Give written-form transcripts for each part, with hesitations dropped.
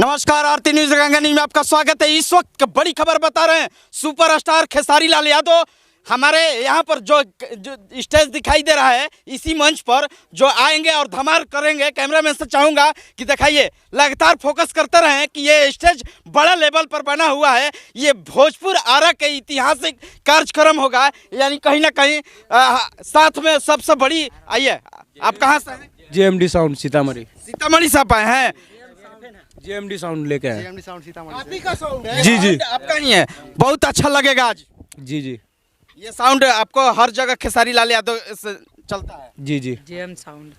नमस्कार, आरती news Ganga news में आपका स्वागत है। इस वक्त बड़ी खबर बता रहे हैं। सुपरस्टार खेसारी लाल यादव हमारे यहाँ पर जो स्टेज दिखाई दे रहा है, इसी मंच पर जो आएंगे और धमाल करेंगे। कैमरामैन से चाहूँगा कि दिखाइए, लगातार फोकस करते रहें कि ये स्टेज बड़ा लेवल पर बना हुआ है। ये भोजपुर आरा के ऐतिहासिक कार्यक्रम होगा, यानी कहीं ना कहीं साथ में सबसे बड़ी। आइए, आप कहाँ से हैं? JMD sound Sitamarhi. सीतामढ़ी से आप आए हैं? JMD साउंड लेके आए। JMD sound Sitamarhi. आप ही का साउंड है? जी जी, आपका ही है। बहुत अच्छा लगेगा आज। जी जी, ये साउंड आपको हर जगह खेसारी लाल यादव से चलता है। जी जी। JM sound.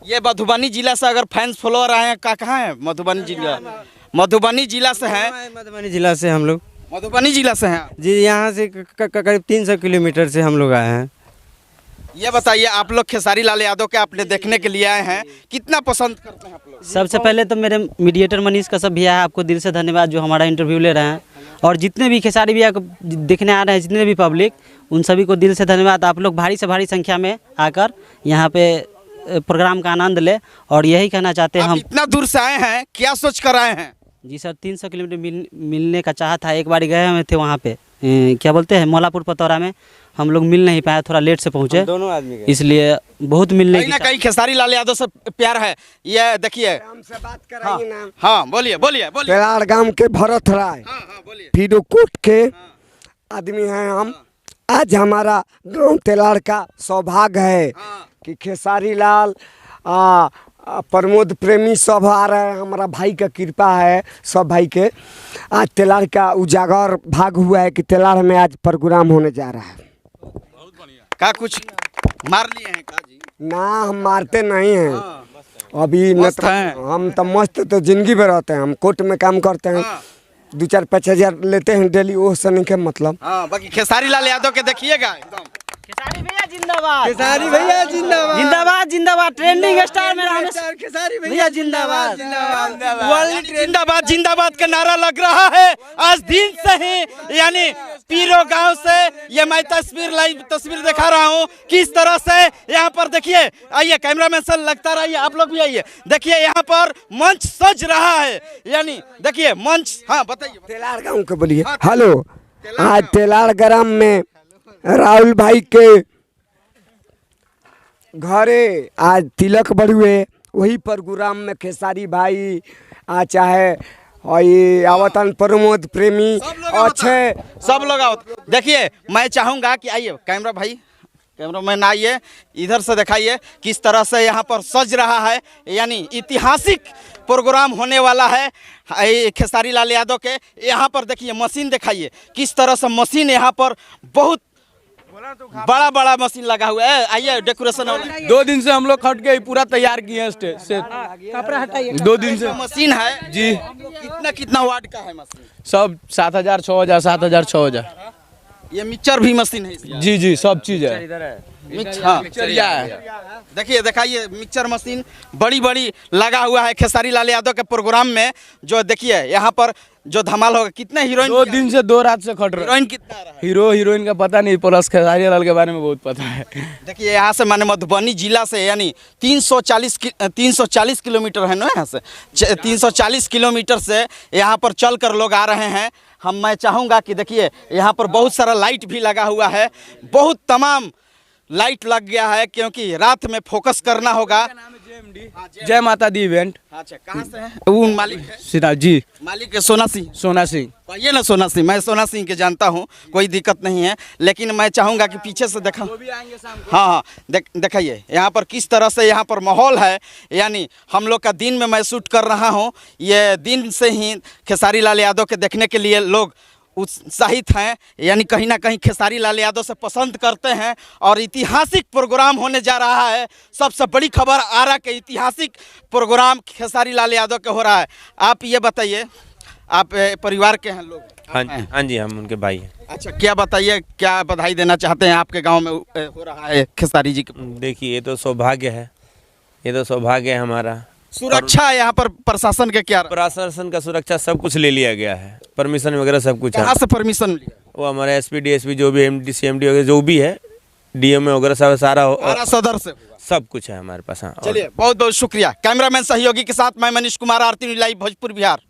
ये मधुबनी जिला से अगर फैंस फॉलोअर आए हैं, कहाँ है? मधुबनी जिला, मधुबनी जिला से हैं। मधुबनी जिला से हम लोग। मधुबनी जिला से हैं जी, यहाँ से करीब 300 किलोमीटर से हम लोग आए हैं। ये बताइए, आप लोग खेसारी लाल यादव के आपने देखने के लिए आए हैं, कितना पसंद करते हैं आप लोग? सबसे पहले तो मेरे मीडिएटर मनीष कश्यप भैया है, आपको दिल से धन्यवाद जो हमारा इंटरव्यू ले रहे हैं। और जितने भी खेसारी भैया को देखने आ रहे हैं, जितने भी पब्लिक, उन सभी को दिल से धन्यवाद। आप लोग भारी से भारी संख्या में आकर यहाँ पे प्रोग्राम का आनंद ले। और यही कहना चाहते हैं, हम इतना दूर से आए हैं, क्या सोच कर आए हैं? जी सर, 300 किलोमीटर मिलने का चाह था। एक बार गए हुए थे वहाँ पे, क्या बोलते हैं, मौलापुर पतौरा में। हम लोग मिल नहीं पाए, थोड़ा लेट से पहुँचे, दोनों आदमी गए। इसलिए बहुत मिलने कहीं ना कहीं खेसारी लाल यादव से प्यार है। ये देखिए, हमसे बात कराइए ना। हाँ बोलिए बोलिए बोलिए। तेलाड़ गांव के भरत राय, हाँ बोलिए। पीरोकोट के आदमी हैं हम। आज हमारा गांव तेलाड़ का सौभाग्य है कि खेसारी लाल प्रमोद प्रेमी सब आ रहे हैं। हमारा भाई का कृपा है, सब भाई के। आज तेलाड़ का उजागर भाग हुआ है कि तेलाड़ में आज प्रोग्राम होने जा रहा है। का कुछ मार लिए हैं का जी? ना, हम मारते नहीं हैं अभी। मस्त हैं। हम तो मस्त तो जिंदगी में रहते हैं। हम कोर्ट में काम करते हैं, 2-4-5 हज़ार लेते हैं डेली। वो से नहीं के मतलब। हाँ, बाकी खेसारी लाल यादव के देखिएगा एकदम। खेसारी भैया जिंदाबाद, खेसारी भैया जिंदाबाद, जिंदाबाद जिंदाबाद। ट्रेंडिंग स्टार में खेसारी भैया जिंदाबाद, जिंदाबाद जिंदाबाद का नारा लग रहा है आज दिन से ही। यानी पीरो गांव से ये मैं लाइव तस्वीर दिखा रहा हूँ, किस तरह से यहाँ पर देखिए। आइए, कैमरामैन से लगता रहिए, आप लोग भी आइए। देखिए, यहाँ पर मंच सज रहा है, यानी देखिए मंच। हाँ बताइए। तेलाड़ गाँव के बोलिए। हेलो, आज तेलाड़ ग्राम में राहुल भाई के घरे आज तिलक बढ़ुए। वही प्रोग्राम में खेसारी भाई चाहे और ये आवतन प्रमोद प्रेमी अच्छे सब लोग आओ। देखिए, मैं चाहूँगा कि आइए कैमरा भाई, कैमरामैन आइए, इधर से दिखाइए किस तरह से यहाँ पर सज रहा है। यानी ऐतिहासिक प्रोग्राम होने वाला है खेसारी लाल यादव के। यहाँ पर देखिए मशीन दिखाइए, किस तरह से मशीन यहाँ पर बहुत बड़ा बड़ा मशीन लगा हुआ है। आइए, डेकोरेशन 2 दिन से हम लोग खट के पूरा तैयार किए हैं स्टेज से। 2 दिन से मशीन है जी। कितना वाट का है मशीन? सब 7,000, 6,000, 7,000, 6,000। ये मिक्सचर भी मशीन है इसमें? जी जी, सब चीज़ है। मिक्सचरिया है। देखिए, दिखाइए मिक्सचर मशीन बड़ी बड़ी लगा हुआ है खेसारी लाल यादव के प्रोग्राम में। जो देखिए यहाँ पर जो धमाल होगा। कितने हीरोइन? 2 दिन से 2 रात से खट रहे। हीरोइन कितना आ रहा है? हीरो हीरोइन का पता नहीं, प्लस खेसारी लाल के बारे में बहुत पता है। देखिए, यहाँ से माने मधुबनी जिला से यानी 340 किलोमीटर है ना, यहाँ से 340 किलोमीटर से यहाँ पर चल कर लोग आ रहे हैं। मैं चाहूँगा कि देखिए, यहाँ पर बहुत सारा लाइट भी लगा हुआ है, बहुत तमाम लाइट लग गया है, क्योंकि रात में फोकस करना होगा। जय माता दी इवेंट। अच्छा, कहाँ से है वो मालिक? है सीधा जी, मालिक है सोना सिंह। सोना सिंह। ये ना सोना सिंह, मैं सोना सिंह के जानता हूँ, कोई दिक्कत नहीं है। लेकिन मैं चाहूँगा कि पीछे से देखा। हाँ हाँ, दिखाइए यहाँ पर किस तरह से यहाँ पर माहौल है। यानी हम लोग का दिन में मैं शूट कर रहा हूँ। ये दिन से ही खेसारी लाल यादव के देखने के लिए लोग उत्साहित हैं। यानी कहीं ना कहीं खेसारी लाल यादव से पसंद करते हैं। और ऐतिहासिक प्रोग्राम होने जा रहा है। सबसे बड़ी खबर आरा के ऐतिहासिक प्रोग्राम खेसारी लाल यादव के हो रहा है। आप ये बताइए, आप परिवार के हैं लोग? हाँ जी, हम उनके भाई हैं। अच्छा, क्या बताइए, क्या बधाई देना चाहते हैं? आपके गांव में हो रहा है खेसारी जी का। देखिए, ये तो सौभाग्य है, ये तो सौभाग्य है हमारा। सुरक्षा यहाँ पर प्रशासन के क्या? प्रशासन का सुरक्षा सब कुछ ले लिया गया है, परमिशन वगैरह सब कुछ है। कहाँ से परमिशन लिया? वो हमारे SP DSP जो भी MD CMD वगैरह जो भी है, DMO वगैरह सब सारा सदर से सब कुछ है हमारे पास। हाँ, चलिए, बहुत बहुत शुक्रिया। कैमरामैन सहयोगी के साथ मैं मनीष कुमार, आरती न्यूज़ लाइव, भोजपुर बिहार।